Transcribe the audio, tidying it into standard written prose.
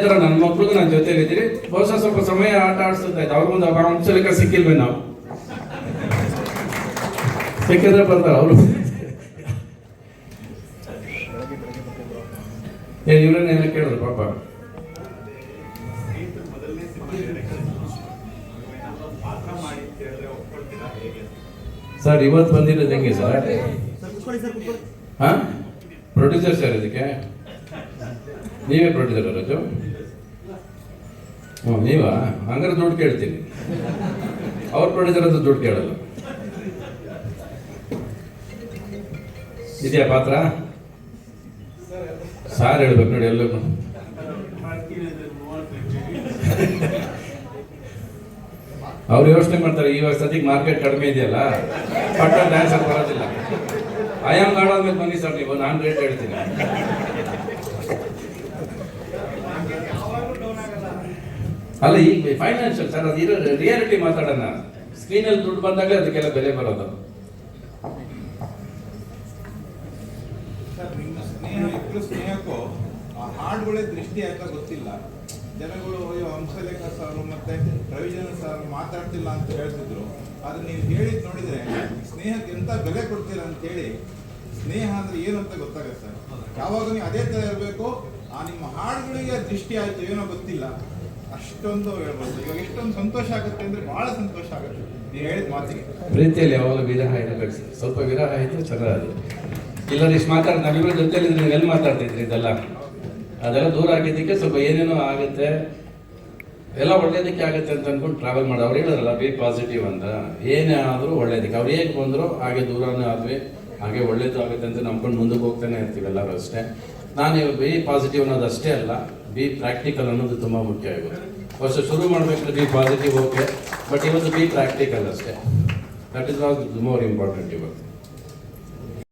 ನನ್ನ ಮಕ್ಳಿಗೂ ನನ್ನ ಜೊತೆಲಿದ್ದೀರಿ. ಬಹುಶಃ ಸ್ವಲ್ಪ ಸಮಯ ಆಟ ಆಡಿಸ್ತಾ ಇದ್ದೆ. ಅವ್ರಿಗೊಂದು ಅಂಶಲೇಖ ಸಿಕ್ಕಿಲ್ವೇ ನಾವು ಸಿಕ್ಕಿದ್ರೆ ಬರ್ತಾರೆ ಅವರು. ಇವ್ರನ್ನೇನ ಕೇಳಿದ್ರು ಪಾಪ. ಸರ್ ಇವತ್ತು ಬಂದಿರೋದು ಹೆಂಗೆ ಸರ್? ಹಾ ಪ್ರೊಡ್ಯೂಸರ್ ಸರ್ ಇದಕ್ಕೆ ನೀವೇ ಪ್ರೊಡ್ಯೂಸರ್ ರಾಜು? ಹ್ಞೂ ನೀವಾ? ಹಂಗಾರೆ ದುಡ್ಡು ಕೇಳ್ತೀನಿ. ಅವ್ರ ಪ್ರೊಡ್ಯೂಸರ್ ಅಂತ ದುಡ್ಡು ಕೇಳಲ್ಲ. ಇದೆಯಾ ಪಾತ್ರ? ಸಾರ್ ಹೇಳ್ಬೇಕು ನೋಡಿ ಎಲ್ಲರೂ. ಅವ್ರು ಯೋಚನೆ ಮಾಡ್ತಾರೆ ಇವಾಗ ಸದ್ಯಕ್ಕೆ ಮಾರ್ಕೆಟ್ ಕಡಿಮೆ ಇದೆಯಲ್ಲ, ಪಟ್ಟ ಡ್ಯಾನ್ಸರ್ ಬರೋದಿಲ್ಲ. ಆಯಾಮ್ ಗಾಡೋದ್ಮೇಲೆ ಬನ್ನಿ ಸರ್ ನೀವು, ನಾನು ರೇಟ್ ಹೇಳ್ತೀನಿ. ಅಲ್ಲ ಈಗ ಫೈನಾನ್ಷಿಯಲ್ ಸರ್, ಅದು ಇರೋ ರಿಯಾಲಿಟಿ ಮಾತಾಡೋಣ. ಸ್ಕ್ರೀನಲ್ಲಿ ದುಡ್ಡು ಬಂದಾಗಲೇ ಅದಕ್ಕೆಲ್ಲ ಬೆಲೆ ಬರೋದು. ಸ್ನೇಹಕ್ಕೂ ಆ ಹಾಡುಗಳೇ ದೃಷ್ಟಿ ಅಂತ ಗೊತ್ತಿಲ್ಲ. ಜನಗಳು ಹಂಸಲೇಖ ಸರ್ ಮತ್ತೆ ರವಿಚಂದ್ರ ಸರ್ ಮಾತಾಡ್ತಿಲ್ಲ ಅಂತ ಹೇಳ್ತಿದ್ರು. ಆದ್ರೆ ನೀವು ಹೇಳಿದ್ ನೋಡಿದ್ರೆ ಸ್ನೇಹಕ್ಕೆ ಎಂತ ಬೆಲೆ ಕೊಡ್ತೀರ ಅಂತ ಹೇಳಿ, ಸ್ನೇಹ ಅಂದ್ರೆ ಏನು ಅಂತ ಗೊತ್ತಾಗುತ್ತೆ ಸರ್. ಯಾವಾಗ ನೀವು ಅದೇ ತರ ಇರಬೇಕು. ಆ ನಿಮ್ಮ ಹಾಡುಗಳಿಗೆ ದೃಷ್ಟಿ ಆಯ್ತು ಏನೋ ಗೊತ್ತಿಲ್ಲ, ಅಷ್ಟೊಂದು ಹೇಳ್ಬೋದು. ಇವಾಗ ಎಷ್ಟೊಂದು ಸಂತೋಷ ಆಗುತ್ತೆ ಅಂದ್ರೆ ಬಹಳ ಸಂತೋಷ ಆಗುತ್ತೆ ನೀವು ಹೇಳಿದ ಮಾತಿಗೆ. ಪ್ರೀತಿಯಲ್ಲಿ ಯಾವಾಗ ವಿರಹ ಇರಬೇಕು, ಸ್ವಲ್ಪ ವಿರಹ ಆಯಿತು ಚೆನ್ನಾಗಿ. ಇಲ್ಲ ಇಷ್ಟು ಮಾತಾಡ್ ನಾವಿಬ್ಬರ ಜೊತೆಲಿ ನೀವು ಎಲ್ಲಿ ಮಾತಾಡ್ತಿದ್ರಿ ಇದೆಲ್ಲ, ಅದೆಲ್ಲ ದೂರ ಆಗಿದ್ದಕ್ಕೆ ಸ್ವಲ್ಪ ಏನೇನೋ ಆಗುತ್ತೆ, ಎಲ್ಲ ಒಳ್ಳೇದಕ್ಕೆ ಆಗುತ್ತೆ ಅಂತ ಅಂದ್ಕೊಂಡು ಟ್ರಾವೆಲ್ ಮಾಡಿ. ಅವ್ರು ಹೇಳಿದ್ರಲ್ಲ ಬಿ ಪಾಸಿಟಿವ್ ಅಂತ, ಏನೇ ಆದರೂ ಒಳ್ಳೇದಕ್ಕೆ. ಅವ್ರು ಹೇಗೆ ಬಂದರೂ ಹಾಗೆ ದೂರನೇ ಆದ್ವಿ, ಹಾಗೆ ಒಳ್ಳೇದು ಆಗುತ್ತೆ ಅಂತ ನಂಬ್ಕೊಂಡು ಮುಂದಕ್ಕೆ ಹೋಗ್ತಾನೆ ಇರ್ತೀವಿ ಎಲ್ಲರೂ ಅಷ್ಟೇ. ನಾನು ಬಿ ಪಾಸಿಟಿವ್ ಅನ್ನೋದು ಅಷ್ಟೇ ಅಲ್ಲ, ಬಿ ಪ್ರಾಕ್ಟಿಕಲ್ ಅನ್ನೋದು ತುಂಬ ಮುಖ್ಯ ಆಗುತ್ತೆ. ವರ್ಷ ಶುರು ಮಾಡಬೇಕಾದ್ರೆ ಬಿ ಪಾಸಿಟಿವ್ ಓಕೆ, ಬಟ್ ಇವತ್ತು ಬಿ ಪ್ರಾಕ್ಟಿಕಲ್ ಅಷ್ಟೇ. That is all more important ಇವತ್ತು.